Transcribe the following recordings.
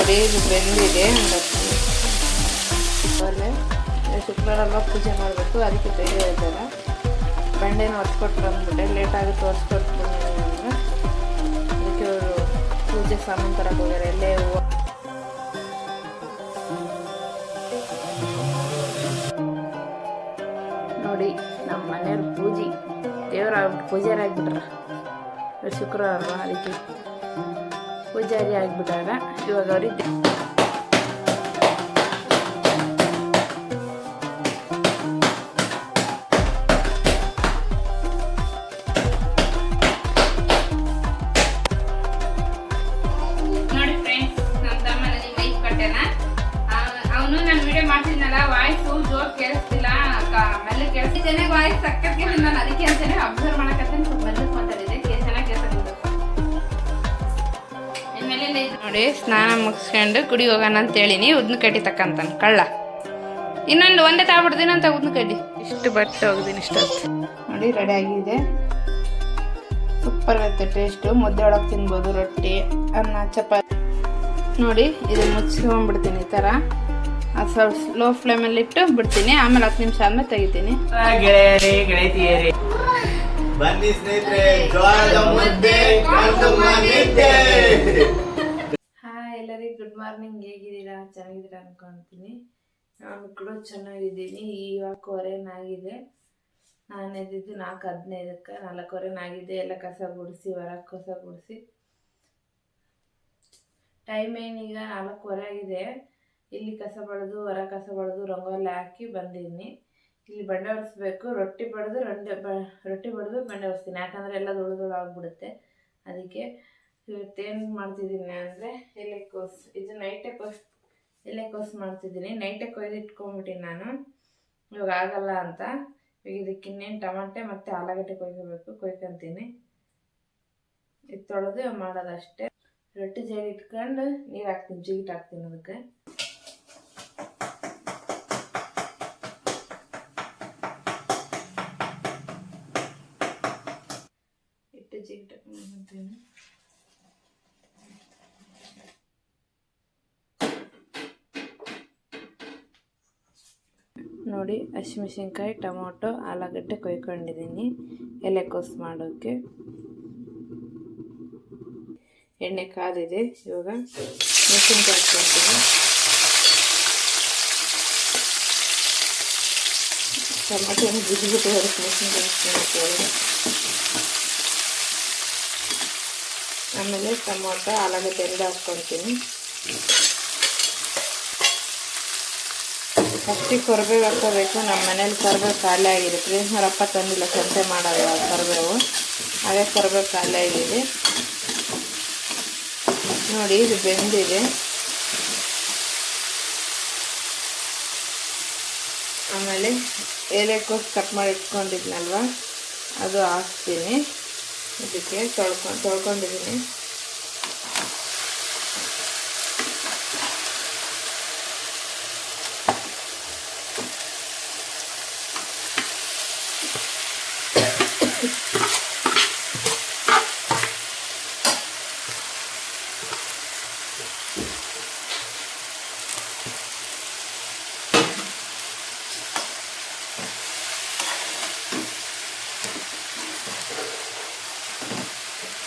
ನೋಡಿ ಇದು ಬೆಂದಿದೆ. ಶುಕ್ರವಾರ ಅಲ್ವಾ ಪೂಜೆ ಮಾಡಬೇಕು, ಅದಕ್ಕೆ ಬೇಗ ಇದ್ದಾರೆ. ಬಂಡೆನ ಹೊರ್ಸ್ಕೊಟ್ಟು ಬಂದ್ಬಿಟ್ಟೆ, ಲೇಟ್ ಆಗುತ್ತೆ ಹೊರ್ಸ್ಕೊಟ್ಟು ಬಂದ್ರೆ. ಅದಕ್ಕೆ ಅವರು ಪೂಜೆ ಸಾಮಾನು ತರಕ್ಕೆ ಹೋಗ್ಯಾರೆ. ಎಲ್ಲೇ ಹೂವು ನೋಡಿ, ನಮ್ಮ ಮನೆಯವ್ರ ಪೂಜೆ ದೇವ್ರ ಪೂಜಾರಿ ಆಗಿಬಿಟ್ರ. ಶುಕ್ರವಾರ ಅಲ್ವಾ ಅದಕ್ಕೆ ಪೂಜಾರಿ ಆಗಿಬಿಟ್ಟಾರ. ಇವಾಗ ಅವ್ರಿಗೆ ಮಾಡ್ತಿದ್ನಲ್ಲ, ವಾಯ್ಸು ಜೋರ್ ಕೇಳಿಸ್ತಿಲ್ಲ, ಮೆಲ್ಲ ಕೇಳಿಸ್ತಿದ್ದೇನೆ. ವಾಯ್ಸ್ ಸಕ್ಕತ್ ಕೇಳಿದ್ ನಾನು, ಅದಕ್ಕೆ ಅಂತಾನೆ ಅಬ್ಸರ್ವ್ ಮಾಡಕತ್ತೇನೆ. ಸ್ವಲ್ಪ ಮೆಲ್ಲಕ್ ಮಾತಾಡಿದೆ, ಚೆನ್ನಾಗಿ ಕೇಳಿಸ್ತಿದ್ದು. ಇನ್ಮೇಲೆ ನೋಡಿ, ಸ್ನಾನ ಮುಗಿಸ್ಕೊಂಡು ಗುಡಿ ಹೋಗೋಣ ಅಂತ ಹೇಳಿನಿ. ಉದ್ನ ಕಡ್ಡಿ ತಕ್ಕಂತಾನ ಕಳ್ಳ. ಒಂದೇ ತಾಬಿಡ್ತೀನಿ ಅಂತ ಉದ್ನ ಕಡ್ಡಿ. ಇಷ್ಟು ಬಟ್ಟೆ ಹೋಗಿದ್ದೀನಿ ಇಷ್ಟೊತ್ತು. ನೋಡಿ ರೆಡಿ ಆಗಿದೆ. ಸೂಪರ್ ಇರುತ್ತೆ ಟೇಸ್ಟು. ಮುದ್ದೆ ಒಳಗೆ ತಿನ್ಬೋದು, ರೊಟ್ಟಿ, ಅನ್ನ, ಚಪಾತಿ. ನೋಡಿ ಇದನ್ನ ಮುಚ್ಕೊಂಡ್ಬಿಡ್ತೀನಿ ಈ ಥರ. ಸ್ವಲ್ಪ ಲೋ ಫ್ಲೇಮಲ್ಲಿ ಇಟ್ಟು ಬಿಡ್ತೀನಿ. ಆಮೇಲೆ 10 ನಿಮಿಷ ಆದ್ಮೇಲೆ ತೆಗಿತೀನಿ. ಹಾಯ್ ಎಲ್ಲರಿಗೂ ಗುಡ್ ಮಾರ್ನಿಂಗ್. ಹೇಗಿದ್ದೀರಾ? ಚೆನ್ನಾಗಿದ್ದೀರಾ ಅನ್ಕೊಂತೀನಿ. ನಾನು ಕೂಡ ಚೆನ್ನಾಗಿದ್ದೀನಿ. ಇವಾಗ 4:15 ನಾನು ಎದ್ದಿದ್ದು 4:15ಕ್ಕೆ. 4:15 ಎಲ್ಲ ಕಸ ಗುಡಿಸಿ, ಹೊರಗೆ ಕಸ ಗುಡಿಸಿ. ಟೈಮ್ ಏನೀಗ 4:15 ಆಗಿದೆ. ಇಲ್ಲಿ ಕಸ ಬಳಿದು, ಹೊರ ಕಸ ಬಳಿದು, ರಂಗೋಲಿ ಹಾಕಿ ಬಂದಿದ್ದೀನಿ. ಇಲ್ಲಿ ಬಂಡೆ ಒರೆಸ್ಬೇಕು. ರೊಟ್ಟಿ ಬಡಿದು ಬಂಡೆ ಒರೆಸ್ತೀನಿ. ಯಾಕಂದರೆ ಎಲ್ಲ ಧೂಳು ಆಗ್ಬಿಡುತ್ತೆ. ಅದಕ್ಕೆ ಇವತ್ತೇನು ಮಾಡ್ತಿದ್ದೀನಿ ಅಂದರೆ ಎಲೆಕೋಸು. ಇದು ಎಲೆಕೋಸು ಮಾಡ್ತಿದ್ದೀನಿ. ನೈಟೇ ಕೊಯ್ದು ಇಟ್ಕೊಂಡ್ಬಿಟ್ಟಿನಿ ನಾನು, ಇವಾಗ ಆಗಲ್ಲ ಅಂತ. ಇವಾಗ ಇದಕ್ಕೆ ಇನ್ನೇನು ಟಮಾಟೆ ಮತ್ತು ಆಲೂಗಡ್ಡೆ ಕೊಯ್ಕೊಂತೀನಿ. ಇದು ತೊಳೆದು ಮಾಡೋದಷ್ಟೇ. ರೊಟ್ಟಿ ಜೇಡಿ ಇಟ್ಕೊಂಡು ನೀರು ಹಾಕ್ತೀನಿ, ಜಿಗಿಟ್ ಹಾಕ್ತೀನಿ ಅದಕ್ಕೆ. ನೋಡಿ ಹಸಿಮೆಣಸಿನ್ಕಾಯಿ, ಟೊಮೊಟೊ, ಆಲೂಗಡ್ಡೆ ಕೊಯ್ಕೊಂಡಿದ್ದೀನಿ ಎಲೆಕೋಸು ಮಾಡೋಕ್ಕೆ. ಎಣ್ಣೆ ಕಾದಿದೆ. ಇವಾಗ ಮೆಣಸಿನ್ಕಾಯಿ ಹಾಕ್ಕೊಳ್ತೀನಿ. ಟೊಮೊಟೊನ ಬಿದ್ದುಬಿಟ್ಟು ಅದಕ್ಕೆ ಮೆಣಸಿನ್ಕಾಯಿ ಹಾಕ್ತೀನಿ. ಆಮೇಲೆ ಟೊಮೊಟೊ, ಆಲೂಗಡ್ಡೆ ಎಲ್ಲ ಹಾಕ್ಕೊಳ್ತೀನಿ. ಫಸ್ಟಿಗೆ ಕರಿಬೇವು ಹಾಕ್ಕೋಬೇಕು. ನಮ್ಮ ಮನೇಲಿ ಕರಿಬೇವು ಖಾಲಿ ಆಗಿರುತ್ತೆ. ಅವರಪ್ಪ ತಂದಿಲ್ಲ, ಸಂತೆ ಮಾಡೋಲ್ಲ ಕರಿಬೇವು. ಅದೇ ಕರಿಬೇವು ಖಾಲಿ ಆಗಿದೆ. ನೋಡಿ ಇದು ಬೆಂದಿದೆ. ಆಮೇಲೆ ಎಲೆಕೋಸು ಕಟ್ ಮಾಡಿ ಇಟ್ಕೊಂಡಿದ್ನಲ್ವ, ಅದು ಹಾಕ್ತೀನಿ. ಇದಕ್ಕೆ ತೊಳ್ಕೊಂಡಿದ್ದೀನಿ.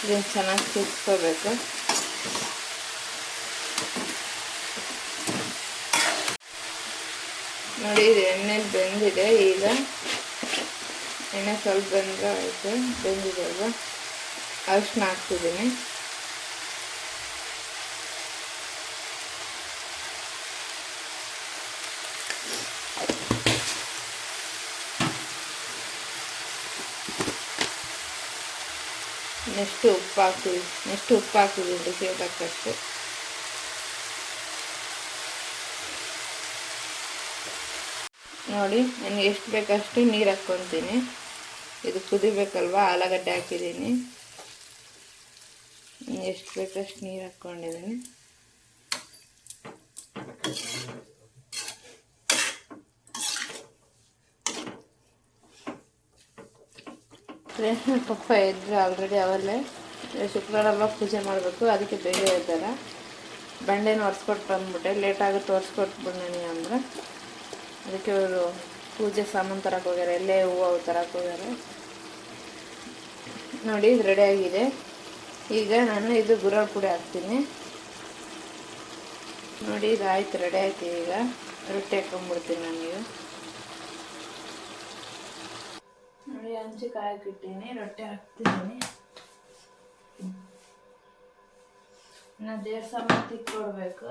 ಇದನ್ನು ಚೆನ್ನಾಗಿ ತಿರ್ಸ್ಕೋಬೇಕು. ನೋಡಿ ಇದು ಎಣ್ಣೆಲಿ ಬೆಂದಿದೆ. ಈಗ ಎಣ್ಣೆ ಸ್ವಲ್ಪ ಬೆಂದ್ರೆ ಆಯಿತು. ಬೆಂದಿದೆ ಅಲ್ವಾ, ಅರಿಶಿನ ಹಾಕ್ತಿದ್ದೀನಿ. ನೆಕ್ಸ್ಟ್ ಉಪ್ಪು ಹಾಕ್ತಿದ್ದೀನಿ ರುಚಿಗೆ ತಕ್ಕಷ್ಟು. ನೋಡಿ ನನಗೆ ಎಷ್ಟು ಬೇಕಷ್ಟು ನೀರು ಹಾಕ್ಕೊತೀನಿ. ಇದು ಕುದಿಬೇಕಲ್ವ, ಆಲೂಗಡ್ಡೆ ಹಾಕಿದ್ದೀನಿ. ಎಷ್ಟು ಬೇಕಷ್ಟು ನೀರು ಹಾಕ್ಕೊಂಡಿದ್ದೀನಿ. ಪಪ್ಪ ಇದ್ರೆ ಆಲ್ರೆಡಿ ಅವಲ್ಲೇ ಶುಕ್ರವಾರ ಪೂಜೆ ಮಾಡಬೇಕು, ಅದಕ್ಕೆ ಬೇಗ ಇದ್ದಾರೆ. ಬಂಡೆನ ಒರೆಸ್ಕೊಟ್ಟು ಬಂದ್ಬಿಟ್ಟೆ, ಲೇಟಾಗುತ್ತೆ ಒರೆಸ್ಕೊಟ್ಬಿಡು ನನಗೆ ಅಂದ್ರೆ. ಅದಕ್ಕೆ ಅವರು ಪೂಜೆ ಸಾಮಾನು ತರಕ್ಕೆ ಹೋಗ್ಯಾರ, ಎಲ್ಲೇ ಹೂವು ಅವು ತರಕ್ಕೆ ಹೋಗ್ಯಾರ. ನೋಡಿ ಇದು ರೆಡಿಯಾಗಿದೆ. ಈಗ ನಾನು ಇದು ಗುರಾಳ್ ಪುಡಿ ಹಾಕ್ತೀನಿ. ನೋಡಿ ಇದು ಆಯ್ತು, ರೆಡಿ ಆಯ್ತು. ಈಗ ರೊಟ್ಟಿ ಹಾಕೊಂಡ್ಬಿಡ್ತೀನಿ ನಾನೀಗ. ನೋಡಿ ಹಂಚಿ ಕಾಯಕ್ಕಿಟ್ಟೀನಿ, ರೊಟ್ಟಿ ಹಾಕ್ತಿದ್ದೀನಿ. ಇನ್ನು ದೇವ್ರ ಸಾಮಾನು ತಿಕ್ಕೊಡ್ಬೇಕು.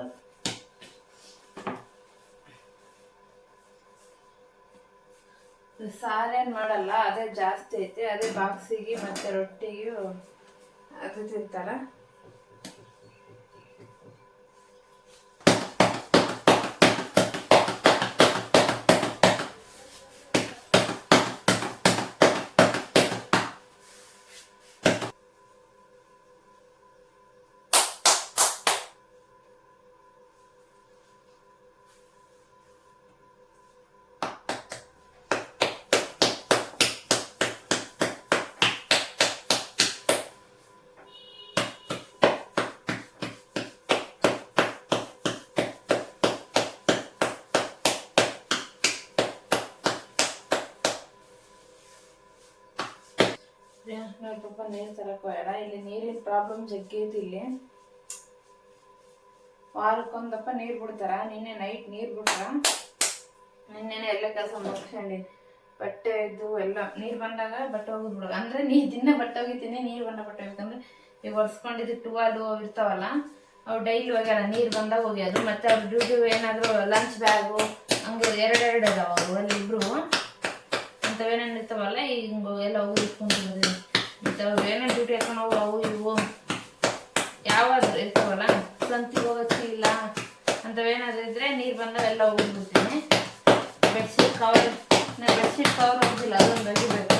ಸಾರೇನು ಮಾಡಲ್ಲ, ಅದೇ ಜಾಸ್ತಿ ಐತೆ. ಅದೇ ಬಾಕ್ಸಿಗೆ ಮತ್ತು ರೊಟ್ಟಿಗೆ ಅದು ತಿಂತಾರ. ನೋಡಿ ಪಾಪ ನೀರು ತರಕ್ಕೆ ಹೋಗ್ಯಾರ. ಇಲ್ಲಿ ನೀರಿನ ಪ್ರಾಬ್ಲಮ್ ಜಗ್ಗಿ ಐತಿ. ಇಲ್ಲಿ ವಾರಕ್ಕೊಂದಪ್ಪ ನೀರು ಬಿಡ್ತಾರ. ನಿನ್ನೆ ನೈಟ್ ನೀರು ಬಿಟ್ರ. ನಿನ್ನೆನೆ ಎಲ್ಲ ಕೆಲಸ ಮುಗಿಸ್ಕೊಂಡಿ, ಬಟ್ಟೆ ಇದ್ದು ಎಲ್ಲ ನೀರು ಬಂದಾಗ ಬಟ್ಟೆ ಹೋಗಿದ್ ಬಿಡೋದು. ಅಂದರೆ ದಿನ ಬಟ್ಟೆ ಹೋಗಿತೀನಿ, ನೀರು ಬಂದ ಬಟ್ಟೆ ಹೋಗ್ಬೇಕಂದ್ರೆ ಈಗ ಒರೆಸ್ಕೊಂಡಿದ್ದು ಟುವಾಲು ಅವು ಇರ್ತಾವಲ್ಲ, ಅವು ಡೈಲಿ ಹೋಗ್ಯಾರ. ನೀರು ಬಂದಾಗ ಹೋಗ್ಯೋದು. ಮತ್ತು ಅವ್ರ ಡ್ಯೂಟಿ ಏನಾದರೂ ಲಂಚ್ ಬ್ಯಾಗು ಹಂಗೆ ಎರಡೆರಡು ಅದಾವ ಅವರು ಅಲ್ಲಿ ಇಬ್ಬರು ಅಂಥವೇನೇನು ಇರ್ತಾವಲ್ಲ, ಹಿಂಗೆ ಎಲ್ಲ ಹೋಗಿ ಇಟ್ಕೊಂಡಿರೋದು. ಮತ್ತು ಅವ್ರು ಏನೇನು ಡ್ಯೂಟಿ ಹಾಕೊಂಡು ಹೋಗೋ ಅವು ಇವು ಯಾವಾದ್ರು ಇರ್ತಾವಲ್ಲ, ಸ್ವಂತಿಗೆ ಹೋಗೋಕ್ಕೆ ಇಲ್ಲ ಅಂಥವೇನಾದ್ರು ಇದ್ದರೆ ನೀರು ಬಂದಾಗ ಎಲ್ಲ ಹೋಗಿಬಿಡ್ತೀನಿ. ಬೆಡ್ಶೀಟ್ ಕವರ್ ಹೋಗಿಲ್ಲ, ಅದೊಂದು ಒಗಿಬೇಕು.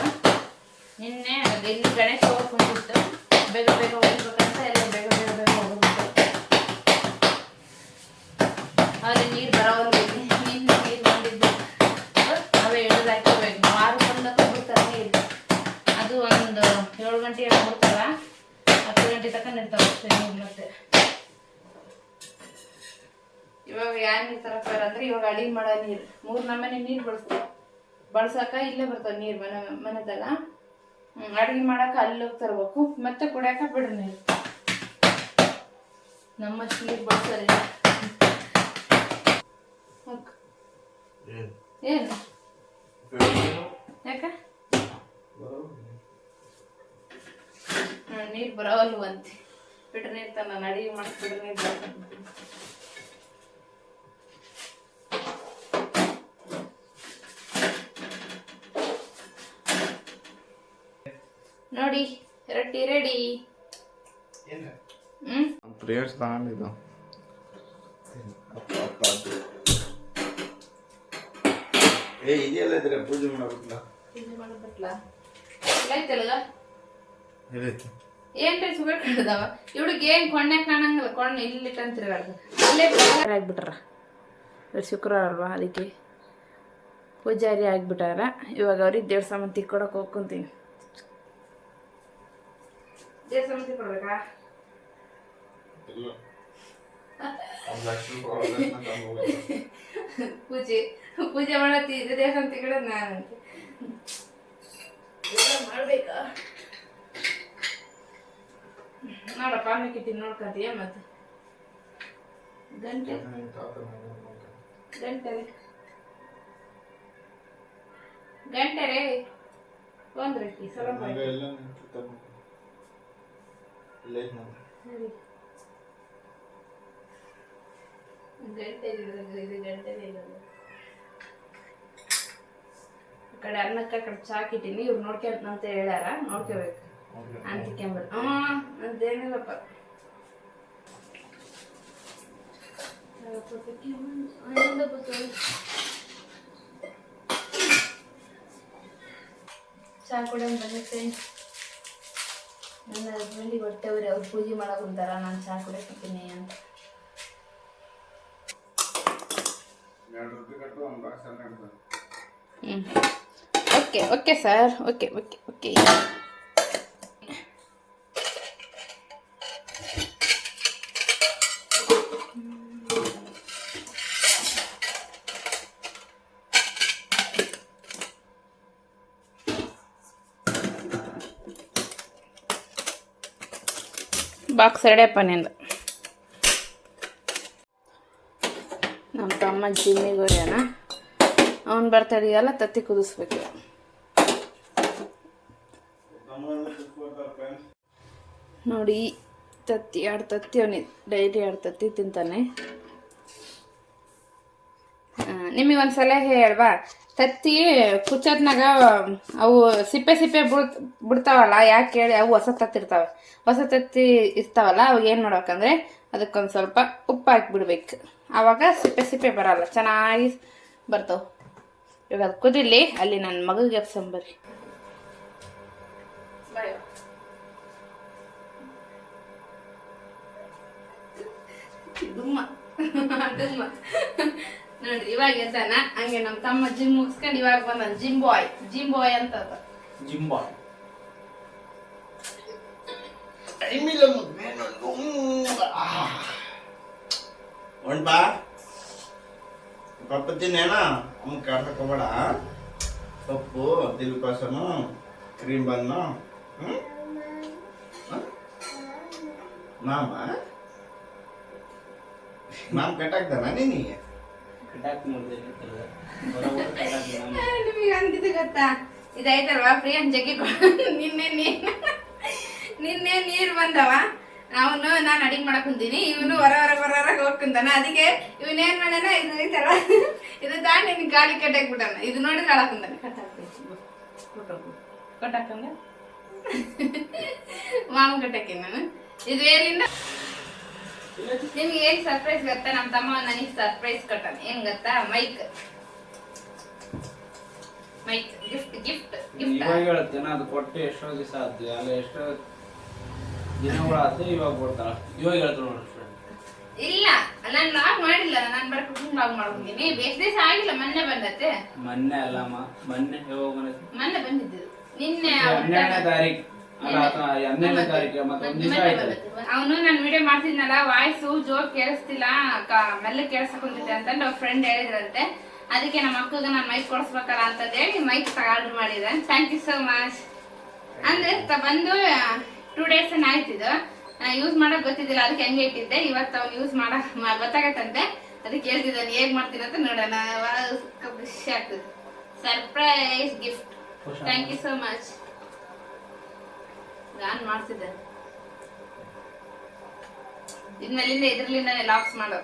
ನಿನ್ನೆ ಇಲ್ಲಿ ಗಣೇಶ ಹೋಗ್ಕೊಂಡಿತ್ತು, ಬೇಗ ಬೇಗ ಹೋಗ್ಬೇಕಂತ ಎಲ್ಲ ಬೇಗ ಹೋಗ್ಬಿಟ್ಟು ಅವ್ರಿಗೆ ನೀರು ಬರೋವರೆಗೂ ನಿನ್ನೆ ನೀರು ಬಂದಿದ್ದು ಅವೇ ಹಿಡಿದು ಹಾಕಿರ್ಬೇಕು. 6 ಗಂಟೆ ಬಿಡ್ತಾರೆ ನೀರು. ಅದು ಒಂದು 7 ಗಂಟೆಗೆ ಬಿಡ್ತಾರ, 10 ಗಂಟೆ ತನಕ ಇರ್ತಾವೆ ಅಷ್ಟೇ ನೀರು. ಮತ್ತೆ ಇವಾಗ ಯಾವ ನೀರು ತರಕ್ಕೆ ಅಂದ್ರೆ ಇವಾಗ ಅಡಿಗೆ ಮಾಡೋ ನೀರು 3 ನಮೂನೆ ನೀರು ಬಳಸಾಕ ಇಲ್ಲೇ ಬರ್ತಾವ ನೀರು ಮನೆದಾಗ. ಅಡಿಗೆ ಮಾಡಾಕ ಅಲ್ಲಿ ಹೋಗಿ ತರ್ಬೇಕು, ಮತ್ತೆ ಕುಡಿಯಾಕ ಬಿಡ್ರಿ ನೀರು. ನಮ್ಮಷ್ಟು ನೀರು ಬಳಸಲ್ಲ. ಏನು ಯಾಕ ನೀರು ಬರೋವಲ್ವಂತೆ. ಬಿಡ್ರಿ ನೀರು ತ ನಾನು ಅಡಿಗೆ ಮಾಡಿ ಬಿಡ್ರಿ ನೀರು ಬರ್ತೀನಿ. ನೋಡಿ ರೊಟ್ಟಿ ರೆಡಿ. ಪ್ರೇಯರ್ಸ್ ತಗೊಂಡಿದ್ದು ಇದೆಯಲ್ಲ ಇದ್ರೆ ಪೂಜೆ ಮಾಡೋದಿಲ್ಲ. ಪೂಜೆ ಮಾಡೋದಲ್ಲ ಐತಲ್ಲ ಏನ್ರಿ ಸುಗರ್ ಕಂಡದವ ಇವಳಿಗೆ ಏನ್ ಕೊಂಡೆ ಕಾಣಂಗಿಲ್ಲ. ಕೊಂಡು ಇಲ್ಲಿ ತಿರುಗಾಡ್ದು ಅಲ್ಲೇ ಆಗ್ಬಿಟ್ರ. ಶುಕ್ರವಾರ ಅಲ್ವಾ, ಅದಕ್ಕೆ ಪೂಜಾರಿ ಆಗ್ಬಿಟ್ಟಾರ. ಇವಾಗ ಅವ್ರಿಗೆ ದೇವ್ರ ಸಾಮಾನು ತಿಕ್ಕೊಡಕ್ಕೆ ಹೋಗ್ಕೊಂತೀನಿ. ದೇವ್ರ ಸಾಮಾನು ತಿಕ್ಕೊಡ್ಬೇಕಾ? ಪೂಜೆ ಮಾಡತ್ತಿ ಇದು ದೇವಸ್ಥಾನ ತಿಕ್ಕಡ ನಾನಂತೆ ಮಾಡ್ಬೇಕಾ? ನೋಡಪ್ಪ ಆಮೇಕಿಟ್ಟಿನಿ ನೋಡ್ಕೊಂತೀಯ. ಮತ್ತೆ ಗಂಟೆ ರೇ ಒಂದು ರೊಟ್ಟಿ ಸ್ವಲ್ಪ ಗಂಟೆ ಆ ಕಡೆ ಅನ್ನಕ್ಕೆ ಆ ಕಡೆ ಚಾಕಿಟ್ಟಿನಿ. ಇವ್ರು ನೋಡ್ಕೊಂತ ಹೇಳ್ಯಾರ, ನೋಡ್ಕೋಬೇಕು ಅಂತಿಕ್ಕೊಂಬರು. ಅಂತೇನಿಲ್ಲಪ್ಪ. ಚಾ ಕೂಡ ಬಂದಿತ್ತೆ. ನನ್ನ ಹಸ್ಬೆಂಡಿಗೆ ಹೊಟ್ಟೆವ್ರಿ, ಅವ್ರು ಪೂಜೆ ಮಾಡಕ್ಕೆ ಕುಂತಾರ, ನಾನು ಚಾ ಕುಡಿಯಕತ್ತೀನಿ ಅಂತ. Okay okay sir, okay okay okay. Box ರೆಡಿಯಪ್ಪ ನಿಂದು. ನಮ್ಮ ತಮ್ಮ ಜಿಮ್ಮಿಗೆ ಹೋಗ್ಯಾನ. ಅವ್ನು ಬರ್ತಡೆಗೆಲ್ಲ ತತ್ತಿ ಕುದಿಸ್ಬೇಕು. ನೋಡಿ ತತ್ತಿ 2 ತತ್ತಿ ಅವನಿ ಡೈಲಿ 2 ತತ್ತಿ ತಿಂತಾನೆ. ನಿಮಗೆ ಒಂದು ಸಲಹೆ ಹೇಳ್ವಾ, ತತ್ತಿ ಕುಚ್ಚೋದ್ನಾಗ ಅವು ಸಿಪ್ಪೆ ಬಿಡ್ತಾವಲ್ಲ, ಯಾಕೆ ಹೇಳಿ, ಅವು ಹೊಸ ತತ್ತಿ ಇರ್ತಾವೆ. ಹೊಸ ತತ್ತಿ ಇರ್ತಾವಲ್ಲ, ಅವಾಗ ಏನು ಮಾಡ್ಬೇಕಂದ್ರೆ ಅದಕ್ಕೊಂದು ಸ್ವಲ್ಪ ಉಪ್ಪು ಹಾಕಿಬಿಡ್ಬೇಕು. ಆವಾಗ ಸಿಪ್ಪೆ ಬರಲ್ಲ, ಚೆನ್ನಾಗಿ ಬರ್ತಾವೆ. ಇವಾಗ ಅದು ಕುದಿಲಿ, ಅಲ್ಲಿ ನನ್ನ ಮಗುಗೆ ಎಪ್ಸಂಬರಿ. ದುಮ್ಮ ದುಮ್ಮ ನೋಡ್ರಿ, ಇವಾಗ ಎದ್ದಾನ. ಹಂಗೆ ನಮ್ಮ ತಮ್ಮ ಜಿಮ್ ಮುಗಿಸ್ಕೊಂಡು ಇವಾಗ ಬಂದ. ಜಿಮ್ ಬಾಯ್ ಅಂತ ಜಿಮ್ ಬಾಯ್ ಬಾ ಪಪ್ಪು ತಿನ್ನೇನಾ. ಅವ್ನು ಕಾಡ್ಸಕೋಬೇಡ. ಪಪ್ಪು ದಿಲ್ಕೋಸನು ಕ್ರೀಮ್ ಬನ್ನು ಮಾಮ ಕಟ್ಟಾಕ್ತಾನ ನಿನಗೆ. ನಿಮಗೆ ಅಂದಿದ್ದು ಗೊತ್ತಾ, ಇದೈತಲ್ವಾ ಪ್ರಿಯನ್ ಜಗ್ಗಿ ನಿನ್ನೆ ನೀರು ಬಂದವ. ಅವನು ನಾನು ಅಡಿಗೆ ಮಾಡಕ್ ಕುಂತೀನಿ, ಇವನು ಹೊರಗೆ ಹೋಗ್ಕುಂತಾನ. ಅದಕ್ಕೆ ಇವನೇನ್ ಮಾಡ್ಯಾನ, ಇದು ಐತಲ್ಲ, ಇದು ದಾಂಡಿ ನಿನ್ ಗಾಳಿ ಕಟ್ಟಾಕ್ಬಿಟ್ಟಾನ. ಇದು ನೋಡಿದ್ರೆ ಹಾಳಾಕುಂತಾನೆ. ಕಟ್ಟಾಕಂದ ಮಾಮ ಕಟ್ಟಾಕಿ ನಾನು. ಇದು ಏನಿಲ್ಲ, ನಿಮ್ಗೆ ಏನ್ ಸರ್ಪ್ರೈಸ್ ಗೊತ್ತಾ? ನಮ್ಮ ತಮ್ಮ ನನಗೆ ಸರ್ಪ್ರೈಸ್ ಕೊಟ್ಟಾನ. ಏನ್ ಗೊತ್ತಾ? ಮೈಕ್ ಗಿಫ್ಟ್ ಇವಾಗ ಹೇಳ್ತೇನೆ. ಅದು ಕೊಟ್ಟು ಎಷ್ಟೋ ದಿವಸ ಆಯ್ತು, ಅಲ್ಲ ಎಷ್ಟೋ ದಿನಗಳಾಯ್ತು. ಇವಾಗ ಕೊಡ್ತಾಳ. ಇವಾಗ ಹೇಳ್ತಾಳ ನೋಡ್ರಿ. ಇಲ್ಲ, ನಾನು ಲಾಗ್ ಮಾಡಿಲ್ಲ. ನಾನು ಬರೀ ಕುಕಿಂಗ್ ಲಾಗ್ ಮಾಡ್ಕೊಂಡಿನಿ. ಎಷ್ಟು ದಿವಸ ಆಗಿಲ್ಲ, ಮೊನ್ನೆ ಬಂದತ್ತೆ. ಮೊನ್ನೆ ಅಲ್ಲಮ್ಮ, ಮೊನ್ನೆ ಯಾವಾಗ ಬಂದೈತಿ? ಮೊನ್ನೆ ಬಂದಿದ್ದು. ನಿನ್ನೆ 12ನೇ ತಾರೀಕು. ಅಲ್ಲ 12ನೇ ತಾರೀಕು, ಮತ್ತೆ ಒಂದು ದಿವಸ ಆಯ್ತು. ಅವನು ನಾನು ವಿಡಿಯೋ ಮಾಡ್ತಿದ್ನಲ್ಲ, ವಾಯ್ಸು ಜೋರ್ ಕೇಳಿಸ್ತಿಲ್ಲ, ಮೆಲ್ಲ ಕೇಳಿಸ್ಕೊಂತಿದ್ದೆ ಅಂತಂದು ಅವ್ರ ಫ್ರೆಂಡ್ ಹೇಳಿದ್ರಂತೆ. ಅದಕ್ಕೆ ನಮ್ಮ ಅಕ್ಕಗೆ ನಾನು ಮೈಕ್ ಕೊಡಿಸ್ಬೇಕಲ್ಲ ಅಂತ ಹೇಳಿ ಮೈಕ್ ಆರ್ಡರ್ ಮಾಡಿದೆ. Thank you so much. ಅಂದ್ರೆ ಬಂದು 2 days ಆಯ್ತಿದ್ದು. ಯೂಸ್ ಮಾಡಕ್ ಗೊತ್ತಿದ್ದಿಲ್ಲ, ಅದಕ್ಕೆ ಹೆಂಗೆ ಇಟ್ಟಿದ್ದೆ. ಇವತ್ತು ಅವ್ನು ಯೂಸ್ ಗೊತ್ತಾಗತ್ತಂತೆ. ಅದಕ್ಕೆ ಹೇಳ್ತಿದ್ದಾನೆ ಹೇಗ್ ಮಾಡ್ತೀನಿ ಅಂತ ನೋಡೋಣ. ಖುಷಿ ಆಗ್ತದೆ. Surprise gift. Thank you so much. ನಾನು ಮಾಡ್ತಿದ್ದೆ. ಇದ್ಮೇಲಿಂದ ಇದ್ರಲಿಂದಾನೆ ಲಾಕ್ಸ್ ಮಾಡೋ.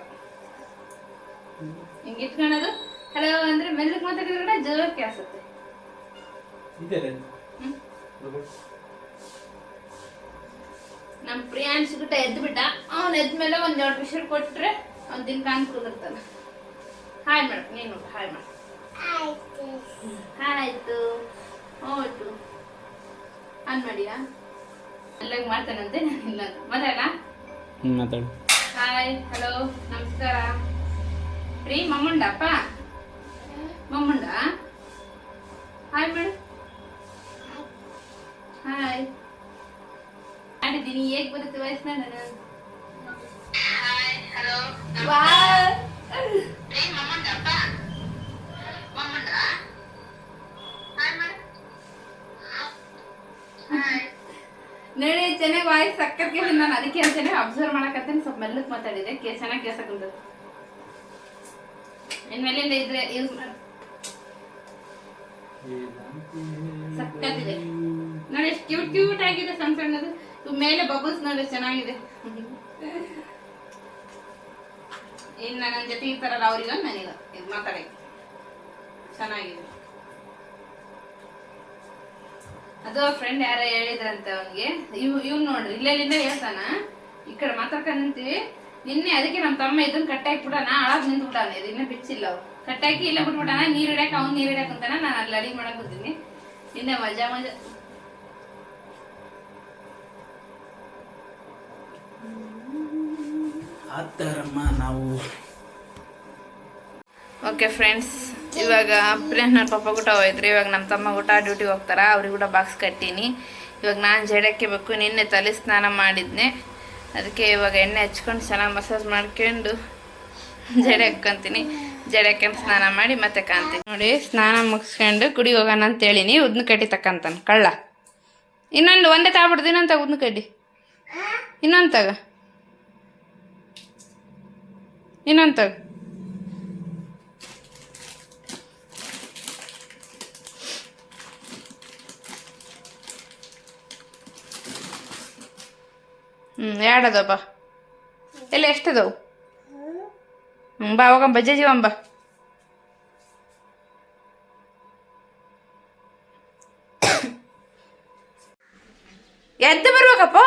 ಹಿಂಗೆ ಇಟ್ಕೊಳ್ಳೋದು. ಹಲೋ ಅಂದ್ರೆ ಮೆಲ್ಲಕ್ ಮಾತಾಡಿದ್ರೆ ಜೋರ್ ಕೇಳಿಸುತ್ತೆ. ನಮ್ ಪ್ರಿಯಾಂಶ್ ಗುಟ್ಟ ಎದ್ದು ಬಿಟ್ಟ. ಅವ್ನು ಎದ್ಮೇಲೆ ಒಂದ್ 2 ವಿಷಲ್ ಕೊಟ್ರೆ ಅವ್ನ ದಿನ ಅನ್ಕೊಂಡಿರ್ತಾನ. ಹಾಯ್ ಮಾಡು ನೀನು, ಹಾಯ್ ಮಾಡು. ಆಯ್ತು ಹೋಯ್ತು ಆನ್ ಮಾಡಿಯಾ? ಎಲ್ಲ ಮಾಡ್ತಾನಂತೆ. ನಾನು ಇಲ್ಲ ಮಾತಾಡ. ಮಾತಾಡು. ಹಾಯ್, ಹಲೋ, ನಮಸ್ಕಾರ. ಪ್ರೀ ಮಮ್ಮುಂಡಪ್ಪ, ಮಮ್ಮುಂಡ ಹಾಯ್ ಮಾಡು. ಹಾಯ್ ಮಾಡಿದ್ದೀನಿ. ಹೇಗ್ ಬರುತ್ತೆ ವಯಸ್ಸಿನ? ಹಾಯ್, ಹಲೋ, ಮಮ್ಮುಂಡಪ್ಪ, ಮಮ್ಮುಂಡ ಹಾಯ್ ಮಾಡು. ಹಾಯ್ ನೋಡಿ, ಚೆನ್ನಾಗಿ ವಾಯ್ಸ್ ಸಕ್ಕತ್ ಕೇಳಿ. ನಾನು ಅದಕ್ಕೆ ಚೆನ್ನಾಗಿ ಅಬ್ಸರ್ವ್ ಮಾಡಕತ್ತೇನೆ. ಸ್ವಲ್ಪ ಮೆಲ್ಲಕ್ ಮಾತಾಡಿದೆ, ಚೆನ್ನಾಗಿ ಕೇಳ್ಸಕ್ಕಂತ. ಇನ್ಮೇಲಿಂದ ಇದ್ರೆ ಯೂಸ್ ಮಾಡಿ. ಸಕ್ಕತ್ತಿದೆ ನೋಡಿ, ಎಷ್ಟು ಕ್ಯೂಟ್ ಆಗಿದೆ. ಸಣ್ಣದು ಇವ್ ಮೇಲೆ ಬಬಲ್ಸ್ ನೋಡಿ, ಚೆನ್ನಾಗಿದೆ. ಇನ್ನು ನನ್ನ ಜೊತೆ ಇರ್ತಾರಲ್ಲ ಅವ್ರಿಗ ನನಗ ಇದು ಮಾತಾಡಕ್ಕೆ ಚೆನ್ನಾಗಿದೆ. ಅದು ಫ್ರೆಂಡ್ ಯಾರ ಹೇಳಿದ್ರಂತೆ ಅವನಿಗೆ. ಇವ್ ನೋಡ್ರಿ, ಇಲ್ಲೆಲ್ಲಿಂದ ಹೇಳ್ತಾನ, ಈ ಕಡೆ ಮಾತಾಡ್ಕೊಂಡ್ ನಿಂತೀವಿ. ನಿನ್ನೆ ಅದಕ್ಕೆ ನಮ್ಮ ತಮ್ಮ ಇದನ್ನ ಕಟ್ಟಾಕ್ಬಿಟ್ಟಾನ, ಆಳಾಗ್ ನಿಂತು ಬಿಟ್ಟಾನ. ಇದು ಇನ್ನೂ ಬಿಚ್ಚಿಲ್ಲ. ಅವು ಕಟ್ಟಾಕಿ ಇಲ್ಲ ಬಿಟ್ಬಿಟ್ಟಾನ. ನೀರ್ ಇಡಕ್ ಅವ್ನು ನೀರ್ ಇಡಕ್ ಅಂತಾನ. ನಾನು ಅಲ್ಲಿ ಅಡಿಗೆ ಮಾಡಕ್ ಕೂತೀನಿ. ನಿನ್ನೆ ಮಜಾ ಆತರಮ್ಮ ನಾವು. ಓಕೆ ಫ್ರೆಂಡ್ಸ್, ಇವಾಗ ಪ್ರಿಯಾಂಶ್ ನನ್ನ ಪಪ್ಪ ಊಟ ಹೋಯ್ತ್ರಿ. ಇವಾಗ ನಮ್ಮ ತಮ್ಮ ಊಟ ಡ್ಯೂಟಿಗೆ ಹೋಗ್ತಾರ. ಅವ್ರಿಗೆ ಕೂಡ ಬಾಕ್ಸ್ ಕಟ್ಟೀನಿ. ಇವಾಗ ನಾನು ಜಡಕ್ಕೆ ಬೇಕು. ನಿನ್ನೆ ತಲೆ ಸ್ನಾನ ಮಾಡಿದ್ನೆ. ಅದಕ್ಕೆ ಇವಾಗ ಎಣ್ಣೆ ಹಚ್ಕೊಂಡು ಚೆನ್ನಾಗಿ ಮಸಾಜ್ ಮಾಡ್ಕೊಂಡು ಜಡೆ ಹಾಕ್ಕೊಂತೀನಿ. ಜಡೆ ಹಾಕೊಂಡು ಸ್ನಾನ ಮಾಡಿ ಮತ್ತೆ ಕಾಣ್ತೀನಿ. ನೋಡಿ, ಸ್ನಾನ ಮುಗಿಸ್ಕೊಂಡು ಗುಡಿ ಹೋಗೋಣ ಅಂತೇಳಿನಿ. ಉದ್ನ ಕಡ್ಡಿ ತಕ್ಕಂತಾನೆ ಕಳ್ಳ. ಇನ್ನೊಂದು ಒಂದೇ ತಾಬಿಡ್ದಿನಂತ ಉದ್ನ ಕಡ್ಡಿ. ಇನ್ನೊಂದು ತಗ ಇನ್ನೊಂದು ತಗ ಎರಡದವ ಬಾ ಎಲ್ಲ ಎಷ್ಟದವು ಬಾ ಹೋಗಂಬ ಜಜ್ಜಿವಂಬ ಎದ್ದು ಬರ್ಬೇಕಪ್ಪ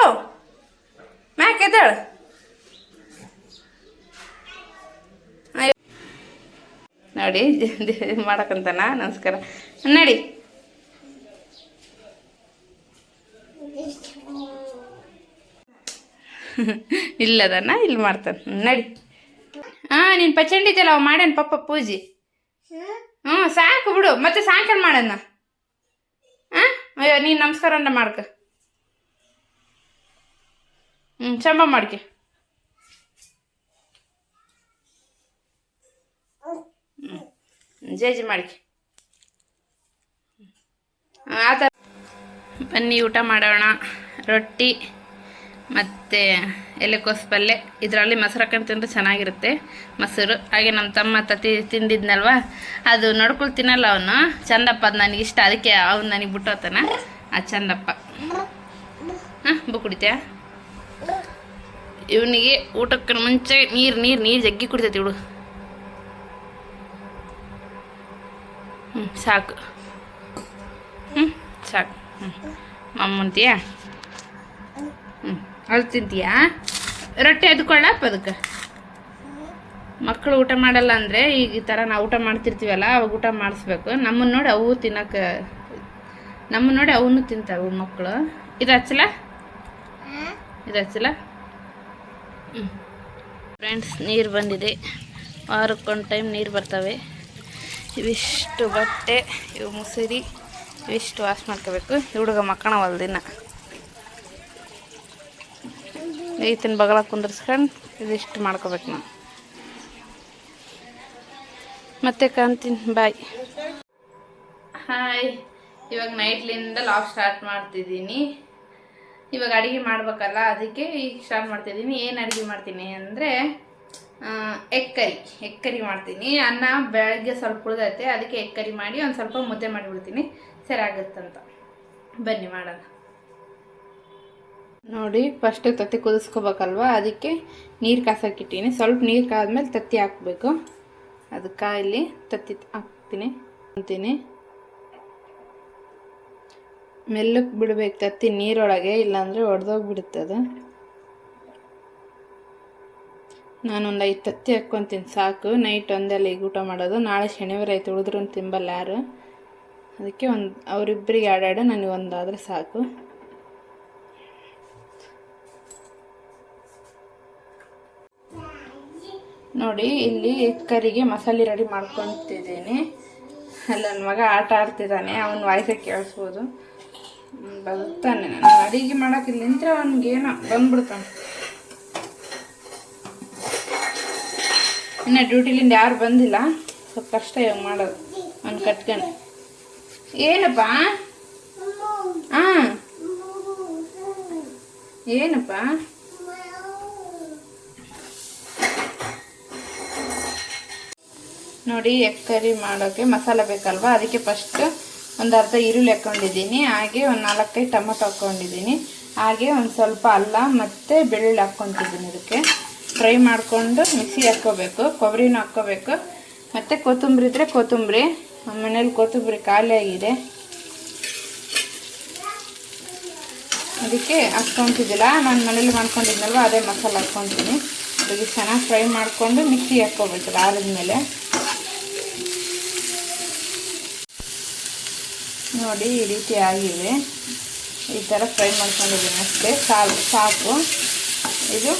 ಮ್ಯಾಕ್ ಎದ್ದಾಳ ನೋಡಿ ಮಾಡಕ್ಕಂತಾನ ನಮಸ್ಕಾರ ನಡಿ ಇಲ್ಲದನ್ನ ಇಲ್ಲಿ ಮಾಡ್ತಾನೆ ನಡಿ ನೀನು ಪಚಂಡಿ ಇದೆಯಲ್ಲ ಅವ ಮಾಡ್ಯಾನ ಪಪ್ಪ ಪೂಜೆ ಸಾಕು ಬಿಡು ಮತ್ತೆ ಸಾಯಂಕಾಲ ಮಾಡೋಣ ಅಯ್ಯೋ ನೀನು ನಮಸ್ಕಾರ ಅಂತ ಮಾಡ್ಕ ಚಂಬ ಮಾಡ್ಕೆ ಜೇಜಿ ಮಾಡ್ಕೆ ಆ ಥರ ಬನ್ನಿ ಊಟ ಮಾಡೋಣ. ರೊಟ್ಟಿ ಮತ್ತು ಎಲೆಕೋಸು ಪಲ್ಯ, ಇದರಲ್ಲಿ ಮೊಸರು ಹಾಕೊಂಡು ತಿಂದರೆ ಚೆನ್ನಾಗಿರುತ್ತೆ ಮೊಸರು. ಹಾಗೆ ನಮ್ಮ ತಮ್ಮ ತಿಂದಿದ್ನಲ್ವ, ಅದು ನಡ್ಕೊಳ್ ತಿನ್ನಲ್ಲ ಅವನು. ಚಂದಪ್ಪ ಅದು ನನಗಿಷ್ಟ, ಅದಕ್ಕೆ ಅವ್ನು ನನಗೆ ಬಿಟ್ಟೋತಾನ. ಅದು ಚಂದಪ್ಪ ಬು ಕುಡಿತ್ಯಾ? ಇವನಿಗೆ ಊಟಕ್ಕೆ ಮುಂಚೆ ನೀರು ಜಗ್ಗಿ ಕುಡಿತೈತಿ ಇವಳು. ಸಾಕು ಸಾಕು. ಮಮ್ಮಂತೀಯಾ? ಅಲ್ಲಿ ತಿಂತೀಯಾ? ರೊಟ್ಟಿ ಅದ್ಕೊಳ್ಳಪ್ಪ ಅದಕ್ಕೆ. ಮಕ್ಕಳು ಊಟ ಮಾಡಲ್ಲ ಅಂದರೆ ಈಗ ಈ ಥರ ನಾವು ಊಟ ಮಾಡ್ತಿರ್ತೀವಲ್ಲ, ಅವಾಗ ಊಟ ಮಾಡಿಸ್ಬೇಕು. ನಮ್ಮನ್ನು ನೋಡಿ ಅವು ತಿನ್ನೋಕೆ, ನಮ್ಮನ್ನು ನೋಡಿ ಅವನು ತಿಂತಾವೆ ಮಕ್ಕಳು. ಇದು ಹಚ್ಚಲ ಫ್ರೆಂಡ್ಸ್, ನೀರು ಬಂದಿದೆ. ವಾರಕ್ಕೊಂದು ಟೈಮ್ ನೀರು ಬರ್ತವೆ. ಇವಿಷ್ಟು ಬಟ್ಟೆ, ಇವು ಮುಸುರಿ, ಇವಿಷ್ಟು ವಾಶ್ ಮಾಡ್ಕೋಬೇಕು. ಹುಡುಗ ಮಕ್ಕಳ ಹೊಲ್ದಿನ ಈತನ ಬಗಲ ಕುಂದರ್ಸ್ಕೊಂಡು ಇದಿಷ್ಟು ಮಾಡ್ಕೋಬೇಕು ನಾವು. ಮತ್ತೆ ಕಾಣ್ತೀನಿ, ಬಾಯ್. ಹಾಯ್, ಇವಾಗ ನೈಟ್ಲಿಂದ ಲಾಗ್ ಸ್ಟಾರ್ಟ್ ಮಾಡ್ತಿದ್ದೀನಿ. ಇವಾಗ ಅಡುಗೆ ಮಾಡ್ಬೇಕಲ್ಲ, ಅದಕ್ಕೆ ಈಗ ಸ್ಟಾರ್ಟ್ ಮಾಡ್ತಿದ್ದೀನಿ. ಏನು ಅಡುಗೆ ಮಾಡ್ತೀನಿ ಅಂದರೆ ಎಗ್ ಕರಿ ಮಾಡ್ತೀನಿ. ಅನ್ನ ಬೆಳಗ್ಗೆ ಸ್ವಲ್ಪ ಉಳಿದೈತೆ, ಅದಕ್ಕೆ ಎಗ್ ಕರಿ ಮಾಡಿ ಒಂದು ಸ್ವಲ್ಪ ಮುದ್ದೆ ಮಾಡಿಬಿಡ್ತೀನಿ, ಸರಿ ಆಗುತ್ತಂತ. ಬನ್ನಿ ಮಾಡೋಣ. ನೋಡಿ, ಫಸ್ಟ್ ತತ್ತಿ ಕುದಿಸ್ಕೋಬೇಕಲ್ವ, ಅದಕ್ಕೆ ನೀರು ಕಾಸಕ್ಕಿಟ್ಟೀನಿ. ಸ್ವಲ್ಪ ನೀರು ಕಾದ್ಮೇಲೆ ತತ್ತಿ ಹಾಕಬೇಕು. ಅದಕ್ಕೆ ಇಲ್ಲಿ ತತ್ತಿ ಹಾಕ್ತೀನಿ ಅಂತೀನಿ. ಮೆಲ್ಲಕ್ಕೆ ಬಿಡ್ಬೇಕು ತತ್ತಿ ನೀರೊಳಗೆ, ಇಲ್ಲಾಂದರೆ ಒಡೆದೋಗ್ಬಿಡುತ್ತದೆ. ನಾನೊಂದು 5 ತತ್ತಿ ಹಾಕ್ಕೊತೀನಿ ಸಾಕು. ನೈಟ್ ಒಂದೆಲ್ಲ ಈಗ ಊಟ ಮಾಡೋದು. ನಾಳೆ ಶನಿವಾರ ಆಯ್ತು, ಉಳಿದ್ರೂ ತಿಂಬಲ್ಲ ಯಾರು. ಅದಕ್ಕೆ ಅವರಿಬ್ಬರಿಗೆ ಎರಡೆರಡು, ನನಗೆ ಒಂದಾದರೆ ಸಾಕು. ನೋಡಿ, ಇಲ್ಲಿ ಕರಿಗೆ ಮಸಾಲೆ ರೆಡಿ ಮಾಡ್ಕೊತಿದ್ದೀನಿ. ಅಲ್ಲಿ ನನ್ನ ಮಗ ಆಟ ಆಡ್ತಿದ್ದಾನೆ, ಅವನ ವಾಯ್ಸೇ ಕೇಳಿಸ್ಬೋದು. ಬದುಕ್ತಾನೆ. ನಾನು ಅಡುಗೆ ಮಾಡೋಕೆ ಇಲ್ಲಿ ನಿಂತರೆ ಅವನಿಗೇನೋ ಬಂದ್ಬಿಡ್ತಾನೆ. ಇನ್ನು ಡ್ಯೂಟಿಲಿಂದ ಯಾರು ಬಂದಿಲ್ಲ, ಸ್ವಲ್ಪ ಕಷ್ಟ ಇವಾಗ ಮಾಡೋದು. ಅವ್ನು ಕಟ್ಕೊಂಡು ಏನಪ್ಪ ಏನಪ್ಪ ನೋಡಿ, ಎಗ್ ಕರಿ ಮಾಡೋಕ್ಕೆ ಮಸಾಲೆ ಬೇಕಲ್ವ, ಅದಕ್ಕೆ ಫಸ್ಟ್ ಒಂದು ಅರ್ಧ ಈರುಳ್ಳಿ ಹಾಕ್ಕೊಂಡಿದ್ದೀನಿ. ಹಾಗೆ ಒಂದು 4-5 ಟೊಮೊಟೊ ಹಾಕ್ಕೊಂಡಿದ್ದೀನಿ. ಹಾಗೆ ಒಂದು ಸ್ವಲ್ಪ ಅಲ್ಲ ಮತ್ತು ಬೆಳ್ಳುಳ್ಳಿ ಹಾಕ್ಕೊತಿದ್ದೀನಿ. ಇದಕ್ಕೆ ಫ್ರೈ ಮಾಡಿಕೊಂಡು ಮಿಕ್ಸಿಗೆ ಹಾಕ್ಕೋಬೇಕು. ಕೊಬ್ಬರಿನೂ ಹಾಕ್ಕೋಬೇಕು, ಮತ್ತು ಕೊತ್ತಂಬರಿ ಇದ್ದರೆ ಕೊತ್ತಂಬರಿ. ನಮ್ಮ ಮನೇಲಿ ಕೊತ್ತಂಬರಿ ಖಾಲಿ ಆಗಿದೆ, ಅದಕ್ಕೆ ಹಾಕ್ಕೊತಿದ್ದಿಲ್ಲ. ನಾನು ಮನೇಲಿ ಮಾಡ್ಕೊಂಡಿದ್ನಲ್ವ, ಅದೇ ಮಸಾಲೆ ಹಾಕ್ಕೊತೀನಿ. ಅದಕ್ಕೆ ಚೆನ್ನಾಗಿ ಫ್ರೈ ಮಾಡಿಕೊಂಡು ಮಿಕ್ಸಿಗೆ ಹಾಕ್ಕೋಬೇಕು. ಆರಿದ್ಮೇಲೆ ನೋಡಿ, ಈ ರೀತಿ ಆಗಿದೆ. ಈ ಥರ ಫ್ರೈ ಮಾಡ್ಕೊಂಡಿದ್ದೀನಿ ಅಷ್ಟೇ, ಸಾಕು. ಇದು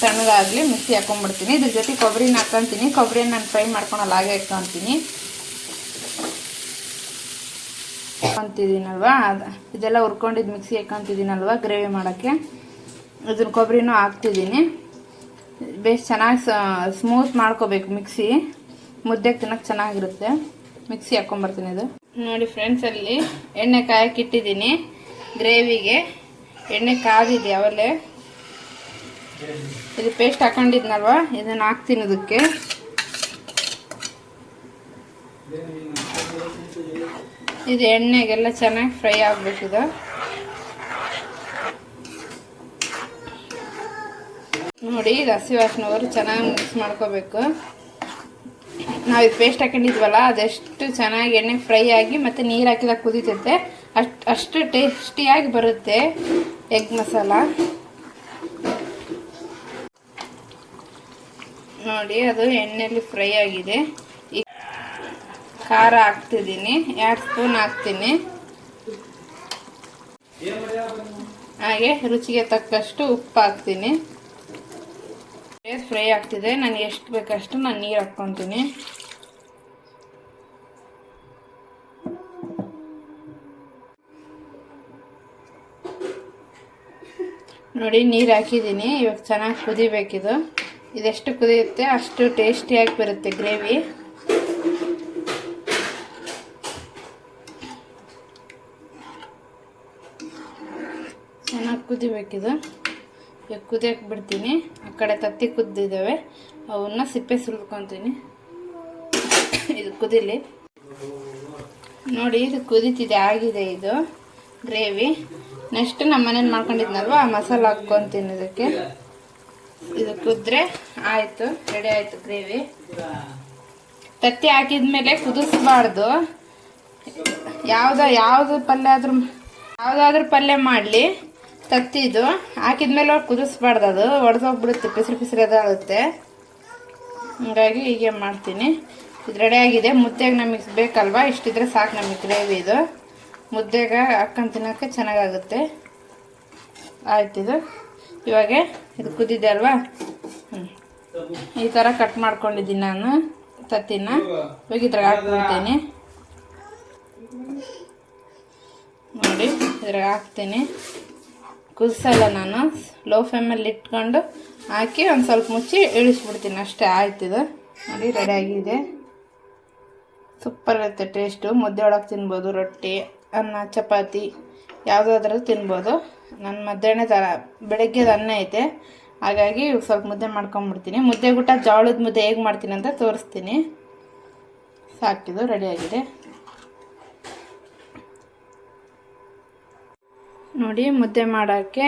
ಸಣ್ಣದಾಗಲಿ ಮಿಕ್ಸಿ ಹಾಕ್ಕೊಂಡ್ಬಿಡ್ತೀನಿ. ಇದ್ರ ಜೊತೆ ಕೊಬ್ಬರಿನ ಹಾಕ್ಕೊತೀನಿ. ಕೊಬ್ಬರಿನ ನಾನು ಫ್ರೈ ಮಾಡ್ಕೊಳಲ್ಲ, ಹಾಗೆ ಹಾಕ್ಕೊತೀನಿ. ಹಾಕ್ಕೊತಿದ್ದೀನಲ್ವ, ಇದೆಲ್ಲ ಹುರ್ಕೊಂಡಿದ್ದು ಮಿಕ್ಸಿ ಹಾಕ್ಕೊತಿದ್ದೀನಲ್ವ ಗ್ರೇವಿ ಮಾಡೋಕ್ಕೆ. ಇದನ್ನ ಕೊಬ್ಬರಿನೂ ಹಾಕ್ತಿದ್ದೀನಿ. ಬೇಸ್ ಚೆನ್ನಾಗಿ ಸ್ಮೂತ್ ಮಾಡ್ಕೋಬೇಕು ಮಿಕ್ಸಿ. ಮುದ್ದೆಗೆ ತಿನ್ನೋಕೆ ಚೆನ್ನಾಗಿರುತ್ತೆ. ಮಿಕ್ಸಿ ಹಾಕ್ಕೊಂಬರ್ತೀನಿ. ಇದು ನೋಡಿ ಫ್ರೆಂಡ್ಸ್, ಅಲ್ಲಿ ಎಣ್ಣೆ ಕಾಯಕ್ಕಿಟ್ಟಿದ್ದೀನಿ ಗ್ರೇವಿಗೆ. ಎಣ್ಣೆ ಕಾದಿದೆ ಅವಲೇ. ಇದು ಪೇಸ್ಟ್ ಹಾಕೊಂಡಿದ್ನಲ್ವ, ಇದನ್ನು ಹಾಕ್ತೀನಿ ಅದಕ್ಕೆ. ಇದು ಎಣ್ಣೆಗೆಲ್ಲ ಚೆನ್ನಾಗಿ ಫ್ರೈ ಆಗಬೇಕಿದು. ನೋಡಿ, ಇದು ಹಸಿ ವಾಸನೆವರು ಚೆನ್ನಾಗಿ ಮಿಕ್ಸ್ ಮಾಡ್ಕೋಬೇಕು. ನಾವು ಇದು ಪೇಸ್ಟ್ ಹಾಕೊಂಡಿದ್ವಲ್ಲ, ಅದೆಷ್ಟು ಚೆನ್ನಾಗಿ ಎಣ್ಣೆ ಫ್ರೈ ಆಗಿ ಮತ್ತು ನೀರು ಹಾಕಿದಾಗ ಕುದೀತೈತೆ ಅಷ್ಟು ಟೇಸ್ಟಿಯಾಗಿ ಬರುತ್ತೆ ಎಗ್ ಮಸಾಲ. ನೋಡಿ, ಅದು ಎಣ್ಣೆಯಲ್ಲಿ ಫ್ರೈ ಆಗಿದೆ. ಈಗ ಖಾರ ಹಾಕ್ತಿದ್ದೀನಿ, 2 ಸ್ಪೂನ್ ಹಾಕ್ತೀನಿ. ಹಾಗೆ ರುಚಿಗೆ ತಕ್ಕಷ್ಟು ಉಪ್ಪು ಹಾಕ್ತೀನಿ. ಫ್ರೈ ಆಗ್ತಿದೆ, ನನಗೆ ಎಷ್ಟು ಬೇಕಷ್ಟು ನಾನು ನೀರು ಹಾಕ್ಕೊತೀನಿ. ನೋಡಿ, ನೀರು ಹಾಕಿದ್ದೀನಿ. ಇವಾಗ ಚೆನ್ನಾಗಿ ಕುದಿಬೇಕಿದು. ಇದೆಷ್ಟು ಕುದಿಯುತ್ತೆ ಅಷ್ಟು ಟೇಸ್ಟಿಯಾಗಿ ಬರುತ್ತೆ ಗ್ರೇವಿ. ಚೆನ್ನಾಗಿ ಕುದಿಬೇಕಿದು. ಈಗ ಕುದಿಯಕ್ಕೆ ಬಿಡ್ತೀನಿ. ಆ ಕಡೆ ತತ್ತಿ ಕುದ್ದಿದ್ದಾವೆ, ಅವನ್ನ ಸಿಪ್ಪೆ ಸುಲ್ಕೊತೀನಿ. ಇದು ಕುದಿಲಿ. ನೋಡಿ, ಇದು ಕುದೀತಿದೆ, ಆಗಿದೆ ಇದು ಗ್ರೇವಿ. ನೆಕ್ಸ್ಟ್ ನಮ್ಮ ಮನೇಲಿ ಮಾಡ್ಕೊಂಡಿದ್ನಲ್ವ, ಆ ಮಸಾಲ ಹಾಕ್ಕೊತೀನಿ ಇದಕ್ಕೆ. ಇದು ಕುದ್ರೆ ಆಯಿತು, ರೆಡಿ ಆಯಿತು ಗ್ರೇವಿ. ತತ್ತಿ ಹಾಕಿದ್ಮೇಲೆ ಕುದಿಸ್ಬಾರ್ದು. ಯಾವುದಾದ್ರೂ ಪಲ್ಯ ಮಾಡಲಿ, ತತ್ತಿದು ಹಾಕಿದ್ಮೇಲೆ ಕುದಿಸ್ಬಾರ್ದು. ಅದು ಒಡೆದೋಗ್ಬಿಡುತ್ತೆ, ಪಿಸಿರಾಗುತ್ತೆ. ಹಂಗಾಗಿ ಹೀಗೆ ಮಾಡ್ತೀನಿ. ಇದು ರೆಡಿ ಆಗಿದೆ. ಮುದ್ದೆಗೆ ನಮಗೆ ಬೇಕಲ್ವ, ಇಷ್ಟಿದ್ರೆ ಸಾಕು ನಮಗೆ ಗ್ರೇವಿ. ಇದು ಮುದ್ದೆಗೆ ಹಾಕ್ಕೊಂಡು ತಿನ್ನೋಕ್ಕೆ ಚೆನ್ನಾಗಾಗುತ್ತೆ. ಆಯ್ತಿದು. ಇವಾಗ ಇದು ಕುದಿದೆ ಅಲ್ವಾ, ಈ ಥರ ಕಟ್ ಮಾಡ್ಕೊಂಡಿದ್ದೀನಿ ನಾನು ತತ್ತಿನ. ಇವಾಗ ಇದ್ರಾಗ ಹಾಕ್ಬಿಡ್ತೀನಿ. ನೋಡಿ, ಇದ್ರಾಗ ಹಾಕ್ತೀನಿ. ಕುದಿಸಲ್ಲ ನಾನು, ಲೋ ಫ್ಲೇಮಲ್ಲಿ ಇಟ್ಕೊಂಡು ಹಾಕಿ ಒಂದು ಸ್ವಲ್ಪ ಮುಚ್ಚಿ ಇಳಿಸ್ಬಿಡ್ತೀನಿ ಅಷ್ಟೇ. ಆಯ್ತಿದು. ನೋಡಿ, ರೆಡಿ ಆಗಿದೆ. ಸೂಪರ್ ಇರುತ್ತೆ ಟೇಸ್ಟು. ಮುದ್ದೆ ಒಳಗೆ ತಿನ್ಬೋದು, ರೊಟ್ಟಿ, ಅನ್ನ, ಚಪಾತಿ ಯಾವುದಾದ್ರೂ ತಿನ್ಬೋದು. ನನ್ನ ಮಧ್ಯಾಹ್ನ ಬೆಳಗ್ಗೆದು ಅನ್ನ ಐತೆ, ಹಾಗಾಗಿ ಸ್ವಲ್ಪ ಮುದ್ದೆ ಮಾಡ್ಕೊಂಬಿಡ್ತೀನಿ. ಮುದ್ದೆ ಊಟ ಜೋಳದ ಮುದ್ದೆ ಹೇಗೆ ಮಾಡ್ತೀನಿ ಅಂತ ತೋರಿಸ್ತೀನಿ. ಸಾಕಿದು, ರೆಡಿಯಾಗಿದೆ. ನೋಡಿ, ಮುದ್ದೆ ಮಾಡೋಕ್ಕೆ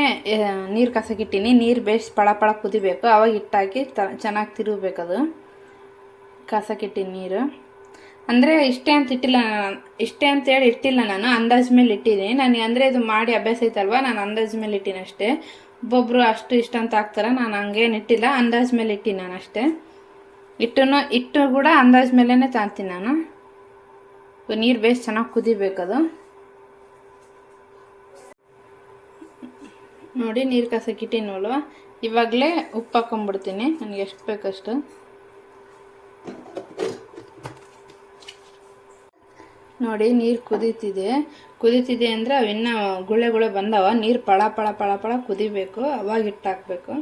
ನೀರು ಕಾಸಕ್ಕಿಟ್ಟಿನಿ. ನೀರು ಬೇಸ್ ಪಳ ಕುದಿಬೇಕು, ಆವಾಗ ಹಿಟ್ಟಾಕಿ ಚೆನ್ನಾಗಿ ತಿರುಗಬೇಕದು. ಕಾಸಕ್ಕಿಟ್ಟಿನಿ ನೀರು. ಅಂದರೆ ಇಷ್ಟೇ ಅಂತೇಳಿ ಇಟ್ಟಿಲ್ಲ ನಾನು, ಅಂದಾಜು ಮೇಲೆ ಇಟ್ಟಿದ್ದೀನಿ. ನನಗೆ ಅಂದರೆ ಇದು ಮಾಡಿ ಅಭ್ಯಾಸ ಐತಲ್ವ, ನಾನು ಅಂದಾಜು ಮೇಲೆ ಇಟ್ಟಿನಿ ಅಷ್ಟೇ. ಒಬ್ಬೊಬ್ಬರು ಅಷ್ಟು ಇಷ್ಟ ಅಂತ ಹಾಕ್ತಾರೆ, ನಾನು ಹಂಗೇನು ಇಟ್ಟಿಲ್ಲ, ಅಂದಾಜು ಮೇಲೆ ಇಟ್ಟಿನಿ ನಾನು ಅಷ್ಟೇ. ಇಟ್ಟು ಕೂಡ ಅಂದಾಜು ಮೇಲೇ ತಾಂತೀನಿ ನಾನು. ನೀರು ಬೇಸ್ ಚೆನ್ನಾಗಿ ಕುದಿಬೇಕದು. ನೋಡಿ, ನೀರು ಕಾಸಕ್ಕಿಟ್ಟಿನಲ್ವ, ಇವಾಗಲೇ ಉಪ್ಪು ಹಾಕ್ಕೊಂಬಿಡ್ತೀನಿ ನನಗೆ ಎಷ್ಟು ಬೇಕಷ್ಟು. ನೋಡಿ, ನೀರು ಕುದೀತಿದೆ ಅಂದರೆ ಅವಿನ್ನೂ ಗುಳೆ ಬಂದವ. ನೀರು ಪಳ ಕುದಿಬೇಕು, ಅವಾಗ ಹಿಟ್ಟು ಹಾಕಬೇಕು.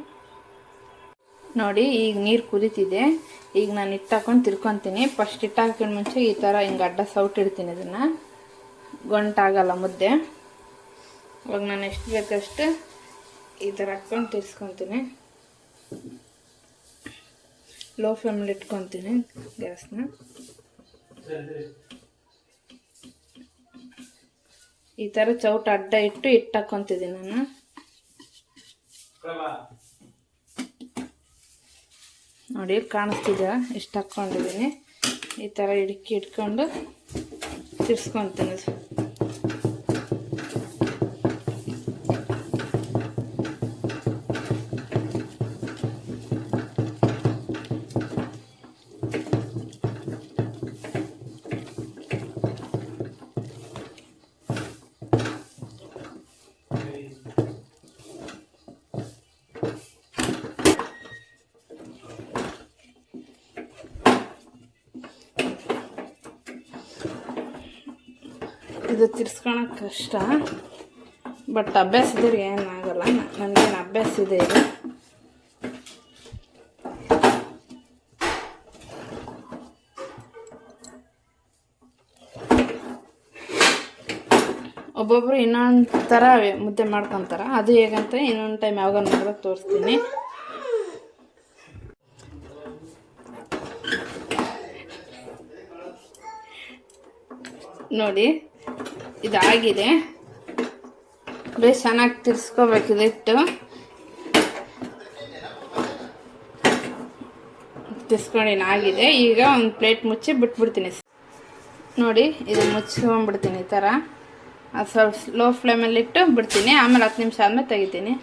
ನೋಡಿ, ಈಗ ನೀರು ಕುದೀತಿದೆ. ಈಗ ನಾನು ಹಿಟ್ಟು ಹಾಕೊಂಡು ತಿರ್ಕೊತೀನಿ. ಫಸ್ಟ್ ಹಿಟ್ಟು ಹಾಕೋಣ ಮುಂಚೆ ಈ ಥರ ಹಿಂಗೆ ಅಡ್ಡ ಸೌಟಿಡ್ತೀನಿ. ಇದನ್ನು ಗಂಟಾಗಲ್ಲ ಮುದ್ದೆ. ಇವಾಗ ನಾನು ಎಷ್ಟು ಬೇಕಷ್ಟು ಈ ಥರ ಹಾಕ್ಕೊಂಡು ತಿರ್ಸ್ಕೊತೀನಿ. ಲೋ ಫ್ಲೇಮಲ್ಲಿ ಇಟ್ಕೊತೀನಿ ಗ್ಯಾಸ್ನ. ಈ ಥರ ಚೌಟ ಅಡ್ಡ ಇಟ್ಟು ಹಿಟ್ಟು ಹಾಕ್ಕೊತಿದ್ದೀನಿ ನಾನು. ನೋಡಿ, ಕಾಣಿಸ್ತಿದೆ ಇಷ್ಟು ಹಾಕ್ಕೊಂಡಿದ್ದೀನಿ. ಈ ಥರ ಇಟ್ಕೊಂಡು ತಿರ್ಸ್ಕೊತೀನಿ. ಇದು ತಿರ್ಸ್ಕೊಳಕ್ಕೆ ಕಷ್ಟ, ಬಟ್ ಅಭ್ಯಾಸ ಇದ್ರೆ ಏನಾಗಲ್ಲ. ನನಗೇನು ಅಭ್ಯಾಸ ಇದೆ ಇದು. ಒಬ್ಬೊಬ್ರು ಇನ್ನೊಂದು ಥರ ಮುದ್ದೆ ಮಾಡ್ಕೊತಾರೆ. ಅದು ಹೇಗಂತ ಇನ್ನೊಂದು ಟೈಮ್ ಯಾವಾಗ ನೋಡೋಕೆ ತೋರಿಸ್ತೀನಿ. ನೋಡಿ ಇದಾಗಿದೆ. ಬೇಸ್ ಚೆನ್ನಾಗಿ ತಿರ್ಸ್ಕೋಬೇಕು ಇದಿಟ್ಟು. ತಿರ್ಸ್ಕೊಂಡಿನಾಗಿದೆ. ಈಗ ಒಂದು ಪ್ಲೇಟ್ ಮುಚ್ಚಿ ಬಿಟ್ಬಿಡ್ತೀನಿ. ನೋಡಿ ಇದು ಮುಚ್ಕೊಂಡ್ಬಿಡ್ತೀನಿ ಈ ಥರ. ಅದು ಸ್ವಲ್ಪ ಸ್ಲೋ ಫ್ಲೇಮಲ್ಲಿ ಇಟ್ಟು ಬಿಡ್ತೀನಿ. ಆಮೇಲೆ 10 ನಿಮಿಷ ಆದಮೇಲೆ ತೆಗಿತೀನಿ.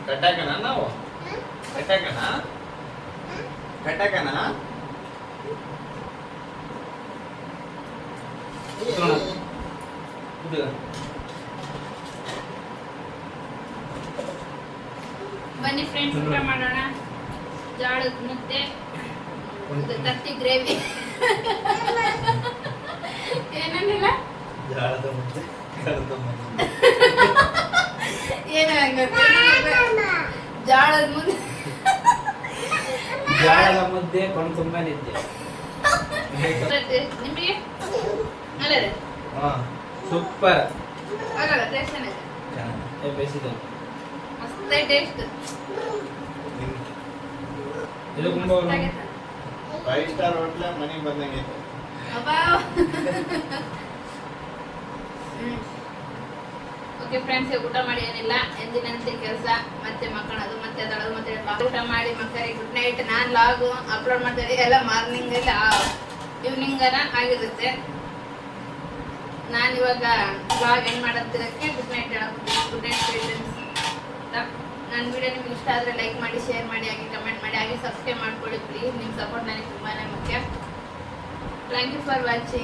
ಕಟ್ಟಾಕನ ನಾವು ಕಟ್ಟಾಕನ ಕಟ್ಟಾಕನ ಬನ್ನಿ ಫ್ರೆಂಡ್ಸ್, ಊಟ ಮಾಡೋಣ. ಜೋಳದ ಮುದ್ದೆ, ತತ್ತಿ ಗ್ರೇವಿ. ಏನಂದಿಲ್ಲ ಜೋಳದ ಮುದ್ದೆ ಜೋಳದ ಮುದ್ದೆ ಜೋಳದ ಮುದ್ದೆ ಕೊಂಡು ತುಂಬ ನಿದ್ದೆ. ನಿಮಗೆ ಅಲ್ಲ ಸೂಪರ್. ಆಗಲ್ಲ ಟೇಸ್ಟ್ ಚೆನ್ನಾಗಿದೆ. ಬೇಸಿದೆ ಮಸ್ತ್ ಟೇಸ್ಟ್. ಇದು ತುಂಬ 5 ಸ್ಟಾರ್ ಹೋಟ್ಲ ಮನೆಗೆ ಬಂದಂಗೆ ಓಕೆ ಫ್ರೆಂಡ್ಸ್, ಊಟ ಮಾಡಿ ಏನಿಲ್ಲ ಎಂದಿನಂತೆ ಕೆಲಸ, ಮತ್ತೆ ಮಕ್ಕಳದು, ಮತ್ತೆ ಅದಳದು, ಮತ್ತೆ ಊಟ ಮಾಡಿ ಮಕ್ಕಳಿಗೆ ಗುಡ್ ನೈಟ್. ನಾನು ಲಾಗು ಅಪ್ಲೋಡ್ ಮಾಡ್ತೀನಿ ಎಲ್ಲ ಮಾರ್ನಿಂಗ್ ಇಲ್ಲ ಈವ್ನಿಂಗ್ ಆಗಿರುತ್ತೆ. ನಾನು ಇವಾಗ ಬ್ಲಾಗ್ ಏನು ಮಾಡೋದಕ್ಕೆ ಗುಡ್ ನೈಟ್ ಹೇಳಕ್ಕೆ ಗುಡ್ ನೈಟ್ ಪೇಷನ್ಸ್ ಅಂತ. ನನ್ನ ವಿಡಿಯೋ ನಿಮ್ಗೆ ಇಷ್ಟ ಆದರೆ ಲೈಕ್ ಮಾಡಿ, ಶೇರ್ ಮಾಡಿ, ಹಾಗೆ ಕಮೆಂಟ್ ಮಾಡಿ, ಹಾಗೆ ಸಬ್ಸ್ಕ್ರೈಬ್ ಮಾಡ್ಕೊಳ್ಳಿ ಪ್ಲೀಸ್. ನಿಮ್ಮ ಸಪೋರ್ಟ್ ನನಗೆ ತುಂಬಾ ಮುಖ್ಯ. Thank you for watching.